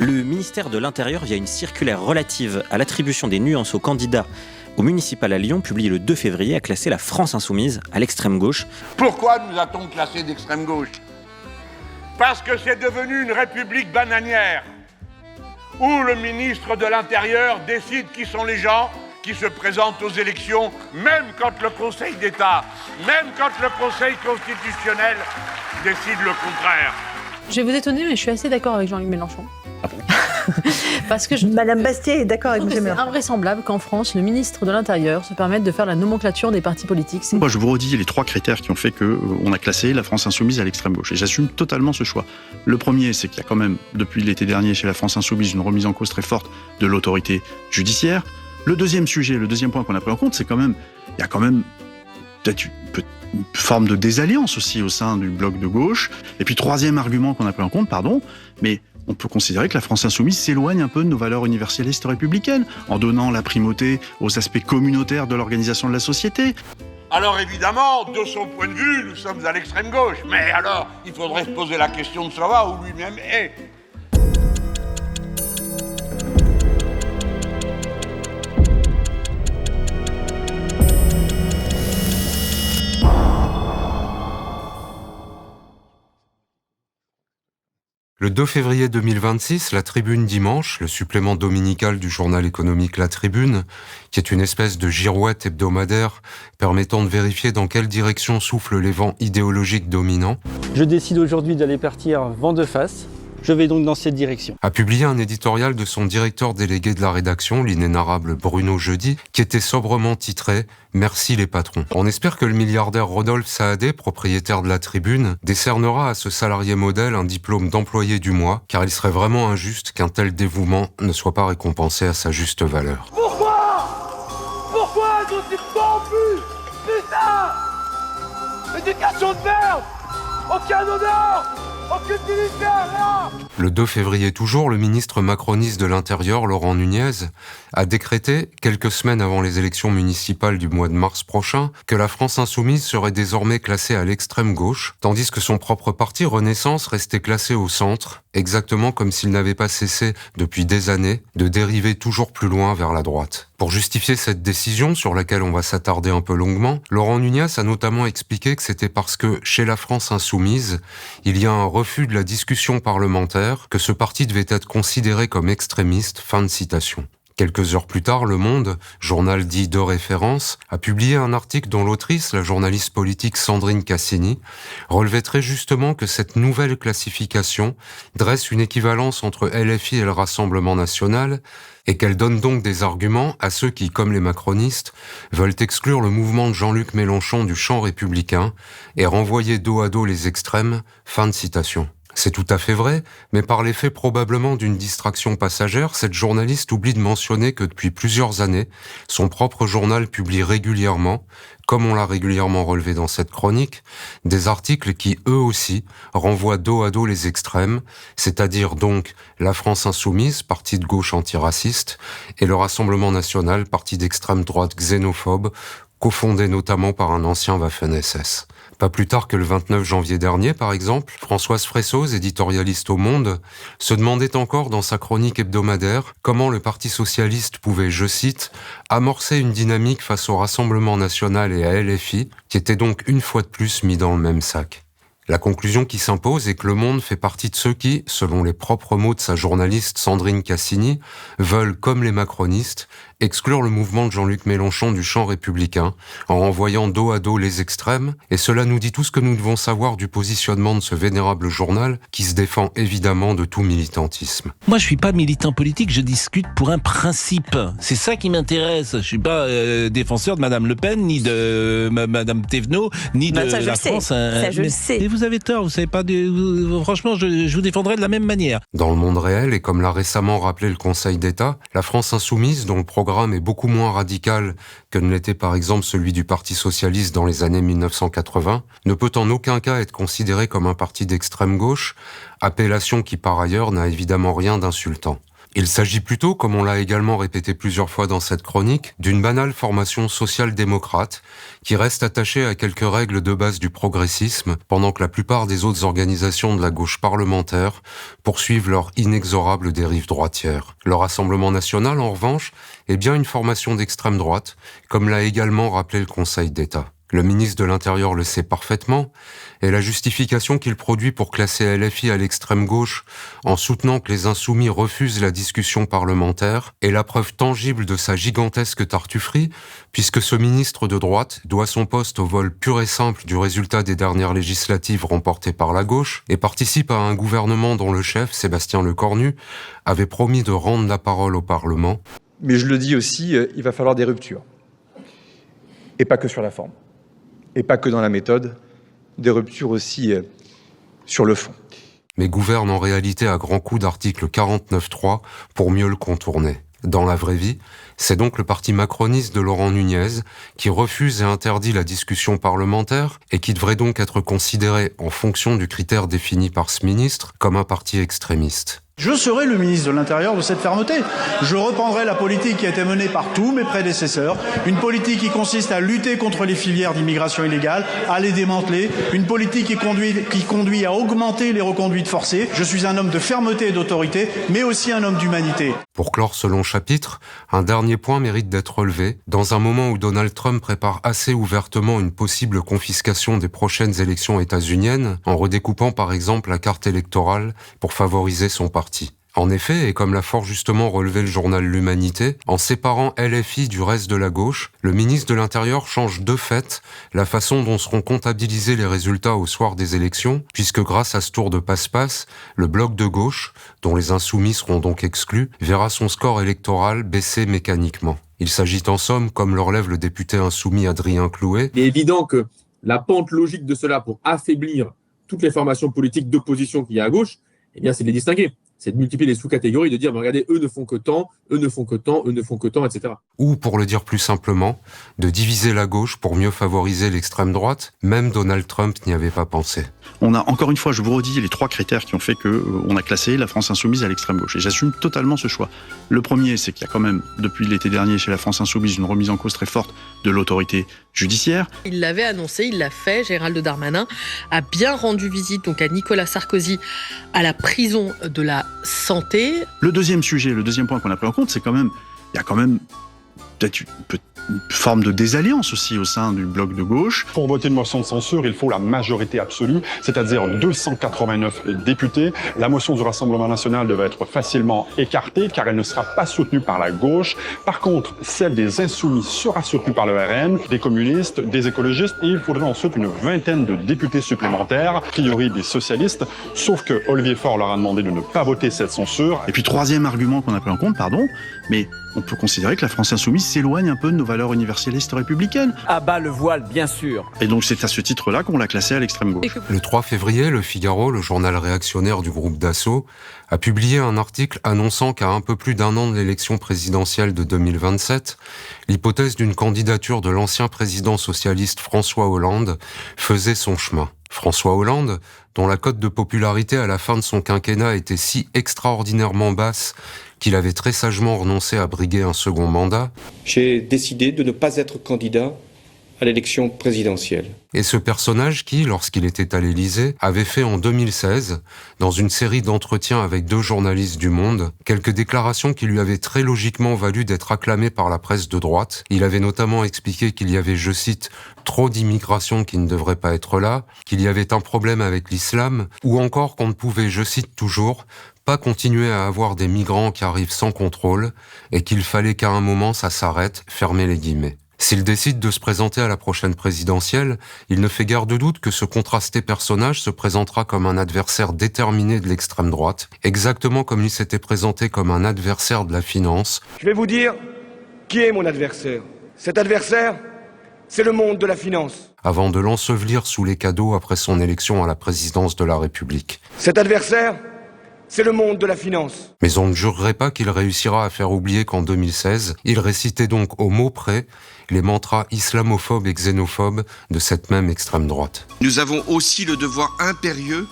Le ministère de l'Intérieur, via une circulaire relative à l'attribution des nuances aux candidats au municipal à Lyon, publié le 2 février, a classé la France insoumise à l'extrême gauche. Pourquoi nous a-t-on classé d'extrême gauche ? Parce que c'est devenu une république bananière, où le ministre de l'Intérieur décide qui sont les gens qui se présentent aux élections, même quand le Conseil d'État, même quand le Conseil constitutionnel décide le contraire. Je vais vous étonner, mais je suis assez d'accord avec Jean-Luc Mélenchon. Ah bon ? Parce que Madame Bastier est d'accord avec M. Mélenchon. C'est invraisemblable qu'en France, le ministre de l'Intérieur se permette de faire la nomenclature des partis politiques. Moi, je vous redis les 3 critères qui ont fait qu'on a classé la France insoumise à l'extrême gauche. Et j'assume totalement ce choix. Le premier, c'est qu'il y a quand même, depuis l'été dernier, chez la France insoumise, une remise en cause très forte de l'autorité judiciaire. Le deuxième point qu'on a pris en compte, c'est quand même, il y a quand même peut-être une forme de désalliance aussi au sein du bloc de gauche. Et puis, troisième argument qu'on a pris en compte, mais on peut considérer que la France insoumise s'éloigne un peu de nos valeurs universalistes républicaines, en donnant la primauté aux aspects communautaires de l'organisation de la société. Alors évidemment, de son point de vue, nous sommes à l'extrême gauche. Mais alors, il faudrait se poser la question de savoir où lui-même est. Le 2 février 2026, La Tribune Dimanche, le supplément dominical du journal économique La Tribune, qui est une espèce de girouette hebdomadaire permettant de vérifier dans quelle direction soufflent les vents idéologiques dominants. Je décide aujourd'hui d'aller partir vent de face. Je vais donc dans cette direction. A publié un éditorial de son directeur délégué de la rédaction, l'inénarrable Bruno Jeudi, qui était sobrement titré « Merci les patrons ». On espère que le milliardaire Rodolphe Saadé, propriétaire de La Tribune, décernera à ce salarié modèle un diplôme d'employé du mois, car il serait vraiment injuste qu'un tel dévouement ne soit pas récompensé à sa juste valeur. Pourquoi nous sommes corrompus? Putain! Éducation de merde! Aucun honneur! Aucune dignité, rien! Le 2 février toujours, le ministre macroniste de l'Intérieur, Laurent Nunez, a décrété, quelques semaines avant les élections municipales du mois de mars prochain, que la France insoumise serait désormais classée à l'extrême gauche, tandis que son propre parti, Renaissance, restait classé au centre, exactement comme s'il n'avait pas cessé, depuis des années, de dériver toujours plus loin vers la droite. Pour justifier cette décision, sur laquelle on va s'attarder un peu longuement, Laurent Nunez a notamment expliqué que c'était parce que, chez la France insoumise, il y a un refus de la discussion parlementaire, que ce parti devait être considéré comme extrémiste, fin de citation. Quelques heures plus tard, Le Monde, journal dit de référence, a publié un article dont l'autrice, la journaliste politique Sandrine Cassini, relevait très justement que cette nouvelle classification dresse une équivalence entre LFI et le Rassemblement national et qu'elle donne donc des arguments à ceux qui, comme les macronistes, veulent exclure le mouvement de Jean-Luc Mélenchon du champ républicain et renvoyer dos à dos les extrêmes, fin de citation. C'est tout à fait vrai, mais par l'effet probablement d'une distraction passagère, cette journaliste oublie de mentionner que depuis plusieurs années, son propre journal publie régulièrement, comme on l'a régulièrement relevé dans cette chronique, des articles qui, eux aussi, renvoient dos à dos les extrêmes, c'est-à-dire donc la France insoumise, parti de gauche antiraciste, et le Rassemblement national, parti d'extrême droite xénophobe, cofondé notamment par un ancien Waffen-SS. Pas plus tard que le 29 janvier dernier, par exemple, Françoise Fressoz, éditorialiste au Monde, se demandait encore dans sa chronique hebdomadaire comment le Parti socialiste pouvait, je cite, « amorcer une dynamique face au Rassemblement national et à LFI, qui était donc une fois de plus mis dans le même sac ». La conclusion qui s'impose est que Le Monde fait partie de ceux qui, selon les propres mots de sa journaliste Sandrine Cassini, veulent, comme les macronistes, exclure le mouvement de Jean-Luc Mélenchon du champ républicain en renvoyant dos à dos les extrêmes, et cela nous dit tout ce que nous devons savoir du positionnement de ce vénérable journal qui se défend évidemment de tout militantisme. Moi je suis pas militant politique, je discute pour un principe. C'est ça qui m'intéresse. Je suis pas défenseur de Madame Le Pen, ni de Madame Thévenot, ni de la France. Ça je le sais. Mais vous avez tort, vous savez pas franchement je vous défendrai de la même manière. Dans le monde réel, et comme l'a récemment rappelé le Conseil d'État, la France insoumise, dont le programme est beaucoup moins radical que ne l'était par exemple celui du Parti socialiste dans les années 1980, ne peut en aucun cas être considéré comme un parti d'extrême gauche, appellation qui par ailleurs n'a évidemment rien d'insultant. Il s'agit plutôt, comme on l'a également répété plusieurs fois dans cette chronique, d'une banale formation social-démocrate qui reste attachée à quelques règles de base du progressisme, pendant que la plupart des autres organisations de la gauche parlementaire poursuivent leur inexorable dérive droitière. Le Rassemblement national, en revanche, est bien une formation d'extrême droite, comme l'a également rappelé le Conseil d'État. Le ministre de l'Intérieur le sait parfaitement, et la justification qu'il produit pour classer LFI à l'extrême gauche en soutenant que les insoumis refusent la discussion parlementaire est la preuve tangible de sa gigantesque tartufferie, puisque ce ministre de droite doit son poste au vol pur et simple du résultat des dernières législatives remportées par la gauche et participe à un gouvernement dont le chef, Sébastien Lecornu, avait promis de rendre la parole au Parlement. Mais je le dis aussi, il va falloir des ruptures. Et pas que sur la forme. Et pas que dans la méthode, des ruptures aussi sur le fond. Mais gouverne en réalité à grands coups d'article 49.3 pour mieux le contourner. Dans la vraie vie, c'est donc le parti macroniste de Laurent Nunez qui refuse et interdit la discussion parlementaire et qui devrait donc être considéré, en fonction du critère défini par ce ministre, comme un parti extrémiste. Je serai le ministre de l'Intérieur de cette fermeté. Je reprendrai la politique qui a été menée par tous mes prédécesseurs, une politique qui consiste à lutter contre les filières d'immigration illégale, à les démanteler, une politique qui conduit à augmenter les reconduites forcées. Je suis un homme de fermeté et d'autorité, mais aussi un homme d'humanité. Pour clore ce long chapitre, un dernier point mérite d'être relevé. Dans un moment où Donald Trump prépare assez ouvertement une possible confiscation des prochaines élections états-uniennes, en redécoupant par exemple la carte électorale pour favoriser son parti. En effet, et comme l'a fort justement relevé le journal L'Humanité, en séparant LFI du reste de la gauche, le ministre de l'Intérieur change de fait la façon dont seront comptabilisés les résultats au soir des élections, puisque grâce à ce tour de passe-passe, le bloc de gauche, dont les insoumis seront donc exclus, verra son score électoral baisser mécaniquement. Il s'agit en somme, comme le relève le député insoumis Adrien Clouet, il est évident que la pente logique de cela pour affaiblir toutes les formations politiques d'opposition qu'il y a à gauche, eh bien, c'est de les distinguer. C'est de multiplier les sous-catégories, de dire, mais regardez, eux ne font que tant, eux ne font que tant, eux ne font que tant, etc. Ou, pour le dire plus simplement, de diviser la gauche pour mieux favoriser l'extrême droite. Même Donald Trump n'y avait pas pensé. On a, encore une fois, je vous redis, les 3 critères qui ont fait qu'on a classé la France insoumise à l'extrême gauche. Et j'assume totalement ce choix. Le premier, c'est qu'il y a quand même, depuis l'été dernier, chez la France insoumise, une remise en cause très forte de l'autorité judiciaire. Il l'avait annoncé, il l'a fait. Gérald Darmanin a bien rendu visite donc à Nicolas Sarkozy à la prison de la Santé. Le deuxième sujet, le deuxième point qu'on a pris en compte, c'est quand même, il y a quand même peut-être une forme de désalliance aussi au sein du bloc de gauche. Pour voter une motion de censure, il faut la majorité absolue, c'est-à-dire 289 députés. La motion du Rassemblement national devait être facilement écartée car elle ne sera pas soutenue par la gauche. Par contre, celle des insoumis sera soutenue par le RN, des communistes, des écologistes et il faudrait ensuite une vingtaine de députés supplémentaires, a priori des socialistes, sauf que Olivier Faure leur a demandé de ne pas voter cette censure. Et puis troisième argument qu'on a pris en compte, mais on peut considérer que la France insoumise s'éloigne un peu de nos valeurs universalistes républicaines. À bas le voile, bien sûr. Et donc c'est à ce titre-là qu'on l'a classé à l'extrême gauche. Le 3 février, Le Figaro, le journal réactionnaire du groupe Dassault, a publié un article annonçant qu'à un peu plus d'un an de l'élection présidentielle de 2027, l'hypothèse d'une candidature de l'ancien président socialiste François Hollande faisait son chemin. François Hollande, dont la cote de popularité à la fin de son quinquennat était si extraordinairement basse qu'il avait très sagement renoncé à briguer un second mandat. J'ai décidé de ne pas être candidat à l'élection présidentielle. Et ce personnage qui, lorsqu'il était à l'Élysée, avait fait en 2016, dans une série d'entretiens avec 2 journalistes du Monde, quelques déclarations qui lui avaient très logiquement valu d'être acclamé par la presse de droite. Il avait notamment expliqué qu'il y avait, je cite, trop d'immigration qui ne devrait pas être là, qu'il y avait un problème avec l'islam, ou encore qu'on ne pouvait, je cite toujours, pas continuer à avoir des migrants qui arrivent sans contrôle, et qu'il fallait qu'à un moment ça s'arrête, fermez les guillemets. S'il décide de se présenter à la prochaine présidentielle, il ne fait guère de doute que ce contrasté personnage se présentera comme un adversaire déterminé de l'extrême droite, exactement comme il s'était présenté comme un adversaire de la finance. Je vais vous dire qui est mon adversaire. Cet adversaire, c'est le monde de la finance. Avant de l'ensevelir sous les cadeaux après son élection à la présidence de la République. Cet adversaire, c'est le monde de la finance. Mais on ne jurerait pas qu'il réussira à faire oublier qu'en 2016, il récitait donc au mot près les mantras islamophobes et xénophobes de cette même extrême droite. Nous avons aussi le devoir impérieux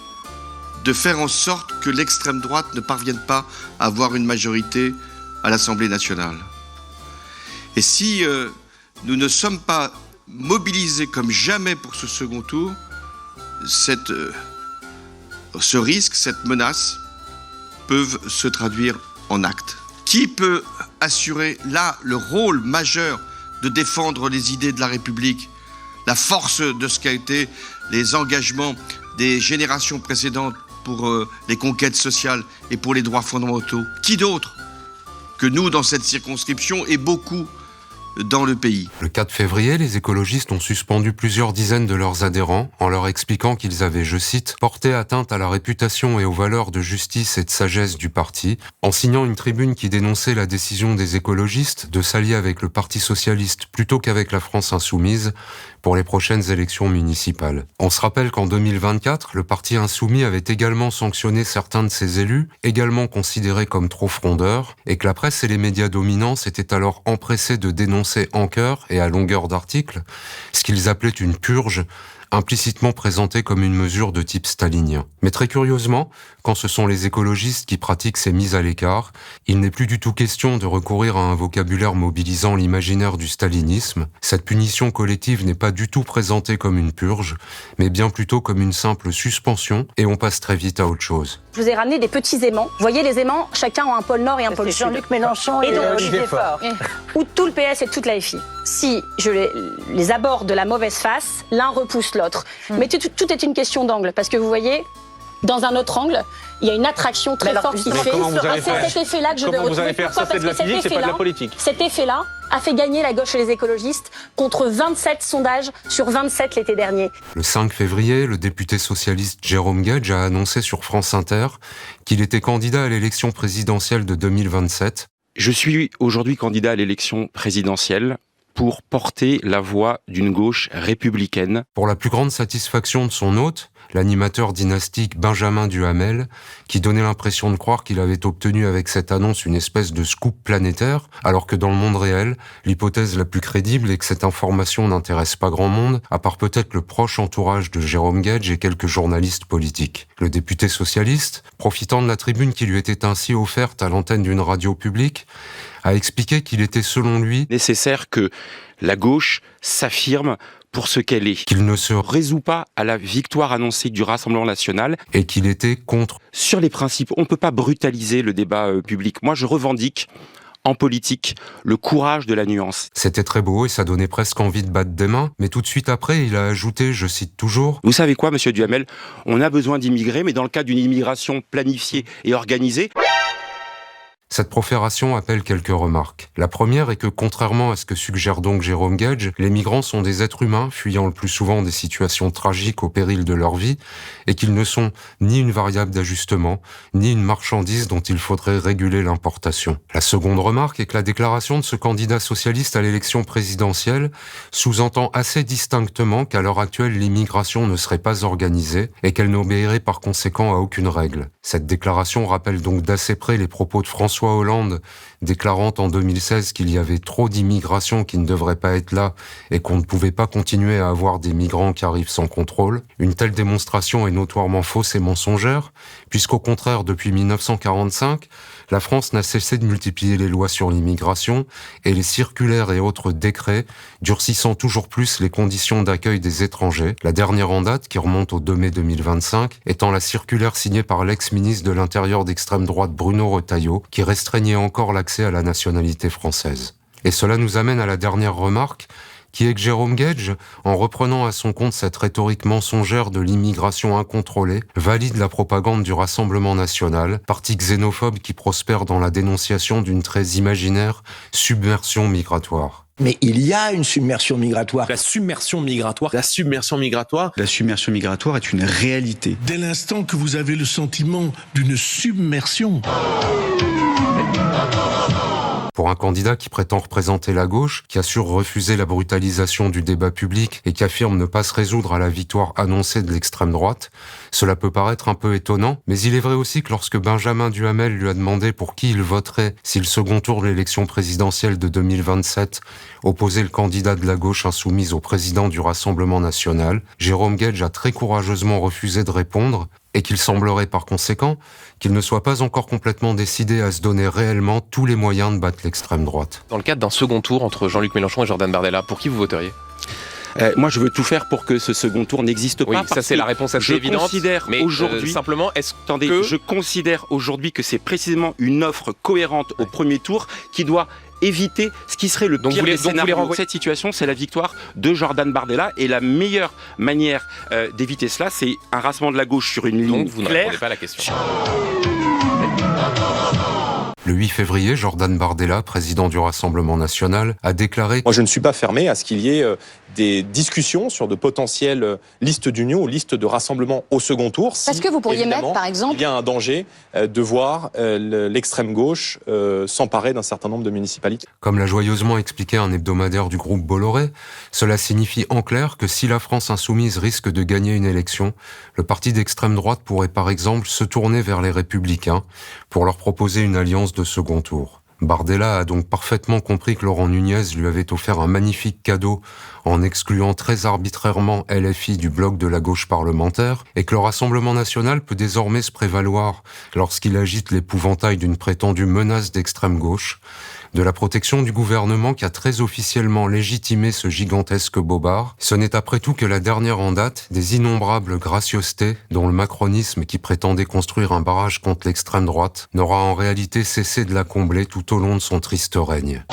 de faire en sorte que l'extrême droite ne parvienne pas à avoir une majorité à l'Assemblée nationale. Et si nous ne sommes pas mobilisés comme jamais pour ce second tour, ce risque, cette menace, peuvent se traduire en actes. Qui peut assurer là le rôle majeur de défendre les idées de la République, la force de ce qu'a été les engagements des générations précédentes pour les conquêtes sociales et pour les droits fondamentaux? Qui d'autre que nous dans cette circonscription et beaucoup dans le pays. Le 4 février, les écologistes ont suspendu plusieurs dizaines de leurs adhérents en leur expliquant qu'ils avaient, je cite, « porté atteinte à la réputation et aux valeurs de justice et de sagesse du parti », en signant une tribune qui dénonçait la décision des écologistes de s'allier avec le Parti socialiste plutôt qu'avec la France insoumise pour les prochaines élections municipales. On se rappelle qu'en 2024, le Parti insoumis avait également sanctionné certains de ses élus, également considérés comme trop frondeurs, et que la presse et les médias dominants s'étaient alors empressés de dénoncer en chœur et à longueur d'articles ce qu'ils appelaient une purge, implicitement présentée comme une mesure de type stalinien. Mais très curieusement, quand ce sont les écologistes qui pratiquent ces mises à l'écart, il n'est plus du tout question de recourir à un vocabulaire mobilisant l'imaginaire du stalinisme. Cette punition collective n'est pas du tout présentée comme une purge, mais bien plutôt comme une simple suspension, et on passe très vite à autre chose. Je vous ai ramené des petits aimants. Vous voyez, les aimants, chacun a un pôle nord et un pôle sud. Jean-Luc Mélenchon et Olivier Faure. Ou tout le PS et toute la FI. Si je les aborde de la mauvaise face, l'un repousse l'autre. Mais tout est une question d'angle, parce que vous voyez, dans un autre angle, il y a une attraction très forte qui fait. C'est cet effet-là que je veux retrouver. Vous allez faire ça, c'est de la physique, c'est pas de la politique. Cet effet-là a fait gagner la gauche et les écologistes contre 27 sondages sur 27 l'été dernier. Le 5 février, le député socialiste Jérôme Guedj a annoncé sur France Inter qu'il était candidat à l'élection présidentielle de 2027. Je suis aujourd'hui candidat à l'élection présidentielle pour porter la voix d'une gauche républicaine. Pour la plus grande satisfaction de son hôte, l'animateur dynastique Benjamin Duhamel, qui donnait l'impression de croire qu'il avait obtenu avec cette annonce une espèce de scoop planétaire, alors que dans le monde réel, l'hypothèse la plus crédible est que cette information n'intéresse pas grand monde, à part peut-être le proche entourage de Jérôme Guedj et quelques journalistes politiques. Le député socialiste, profitant de la tribune qui lui était ainsi offerte à l'antenne d'une radio publique, a expliqué qu'il était selon lui nécessaire que la gauche s'affirme pour ce qu'elle est, qu'il ne se résout pas à la victoire annoncée du Rassemblement national et qu'il était contre. Sur les principes, on ne peut pas brutaliser le débat public. Moi, je revendique en politique le courage de la nuance. C'était très beau et ça donnait presque envie de battre des mains, mais tout de suite après, il a ajouté, je cite toujours, « Vous savez quoi, monsieur Duhamel, on a besoin d'immigrés, mais dans le cadre d'une immigration planifiée et organisée. » Cette profération appelle quelques remarques. La première est que, contrairement à ce que suggère donc Jérôme Guedj, les migrants sont des êtres humains fuyant le plus souvent des situations tragiques au péril de leur vie et qu'ils ne sont ni une variable d'ajustement, ni une marchandise dont il faudrait réguler l'importation. La seconde remarque est que la déclaration de ce candidat socialiste à l'élection présidentielle sous-entend assez distinctement qu'à l'heure actuelle, l'immigration ne serait pas organisée et qu'elle n'obéirait par conséquent à aucune règle. Cette déclaration rappelle donc d'assez près les propos de François Hollande déclarant en 2016 qu'il y avait trop d'immigration qui ne devrait pas être là et qu'on ne pouvait pas continuer à avoir des migrants qui arrivent sans contrôle. Une telle démonstration est notoirement fausse et mensongère, puisqu'au contraire, depuis 1945, la France n'a cessé de multiplier les lois sur l'immigration et les circulaires et autres décrets, durcissant toujours plus les conditions d'accueil des étrangers. La dernière en date, qui remonte au 2 mai 2025, étant la circulaire signée par l'ex-ministre de l'Intérieur d'extrême droite Bruno Retailleau, qui restreignait encore l'accès à la nationalité française. Et cela nous amène à la dernière remarque, qui est que Jérôme Guedj, en reprenant à son compte cette rhétorique mensongère de l'immigration incontrôlée, valide la propagande du Rassemblement national, parti xénophobe qui prospère dans la dénonciation d'une très imaginaire submersion migratoire. Mais il y a une submersion migratoire. La submersion migratoire. La submersion migratoire. La submersion migratoire est une réalité. Dès l'instant que vous avez le sentiment d'une submersion. Pour un candidat qui prétend représenter la gauche, qui assure refuser la brutalisation du débat public et qui affirme ne pas se résoudre à la victoire annoncée de l'extrême droite, cela peut paraître un peu étonnant, mais il est vrai aussi que lorsque Benjamin Duhamel lui a demandé pour qui il voterait si le second tour de l'élection présidentielle de 2027 opposait le candidat de la gauche insoumise au président du Rassemblement national, Jérôme Guedj a très courageusement refusé de répondre et qu'il semblerait par conséquent qu'il ne soit pas encore complètement décidé à se donner réellement tous les moyens de battre l'extrême droite. Dans le cadre d'un second tour entre Jean-Luc Mélenchon et Jordan Bardella, pour qui vous voteriez ? Moi, je veux tout faire pour que ce second tour n'existe pas. Oui, ça c'est la réponse assez évidente. Considère mais aujourd'hui, simplement, je considère aujourd'hui que c'est précisément une offre cohérente au premier tour qui doit éviter ce qui serait le pire des scénarios. Cette situation, c'est la victoire de Jordan Bardella, et la meilleure manière d'éviter cela, c'est un rassemblement de la gauche sur une ligne vous claire. Ne répondez pas à la question. Le 8 février, Jordan Bardella, président du Rassemblement national, a déclaré « Moi, je ne suis pas fermé à ce qu'il y ait des discussions sur de potentielles listes d'union ou listes de rassemblement au second tour. Est-ce que vous pourriez mettre, par exemple... Il y a un danger de voir l'extrême gauche s'emparer d'un certain nombre de municipalités. » Comme l'a joyeusement expliqué un hebdomadaire du groupe Bolloré, cela signifie en clair que si la France insoumise risque de gagner une élection, le parti d'extrême droite pourrait par exemple se tourner vers les Républicains pour leur proposer une alliance de second tour. Bardella a donc parfaitement compris que Laurent Nunez lui avait offert un magnifique cadeau en excluant très arbitrairement LFI du bloc de la gauche parlementaire, et que le Rassemblement national peut désormais se prévaloir, lorsqu'il agite l'épouvantail d'une prétendue menace d'extrême gauche, de la protection du gouvernement qui a très officiellement légitimé ce gigantesque bobard. Ce n'est après tout que la dernière en date des innombrables gracieusetés dont le macronisme qui prétendait construire un barrage contre l'extrême droite n'aura en réalité cessé de la combler tout au long de son triste règne.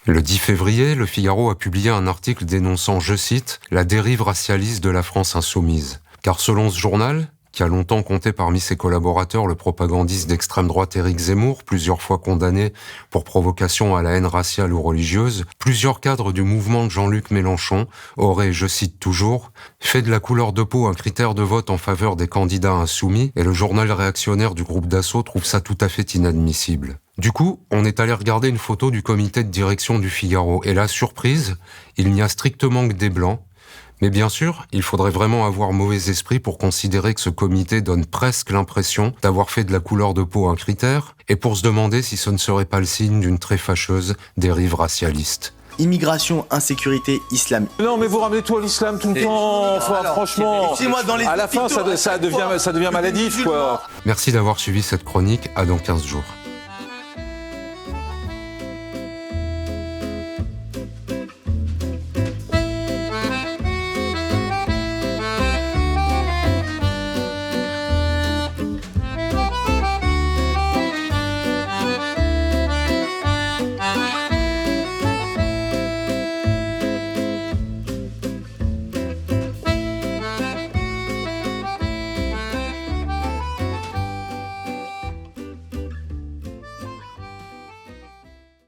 Le 10 février, Le Figaro a publié un article dénonçant, je cite, « la dérive racialiste de la France insoumise ». Car selon ce journal, qui a longtemps compté parmi ses collaborateurs le propagandiste d'extrême droite Éric Zemmour, plusieurs fois condamné pour provocation à la haine raciale ou religieuse, plusieurs cadres du mouvement de Jean-Luc Mélenchon auraient, je cite toujours, fait de la couleur de peau un critère de vote en faveur des candidats insoumis, et le journal réactionnaire du groupe d'assaut trouve ça tout à fait inadmissible. Du coup, on est allé regarder une photo du comité de direction du Figaro, et là, surprise, il n'y a strictement que des blancs. Mais bien sûr, il faudrait vraiment avoir mauvais esprit pour considérer que ce comité donne presque l'impression d'avoir fait de la couleur de peau un critère, et pour se demander si ce ne serait pas le signe d'une très fâcheuse dérive racialiste. Immigration, insécurité, islam. Non, mais vous ramenez tout à l'islam tout le temps, franchement. À la fin, ça devient maladif, quoi. Merci d'avoir suivi cette chronique, à dans 15 jours.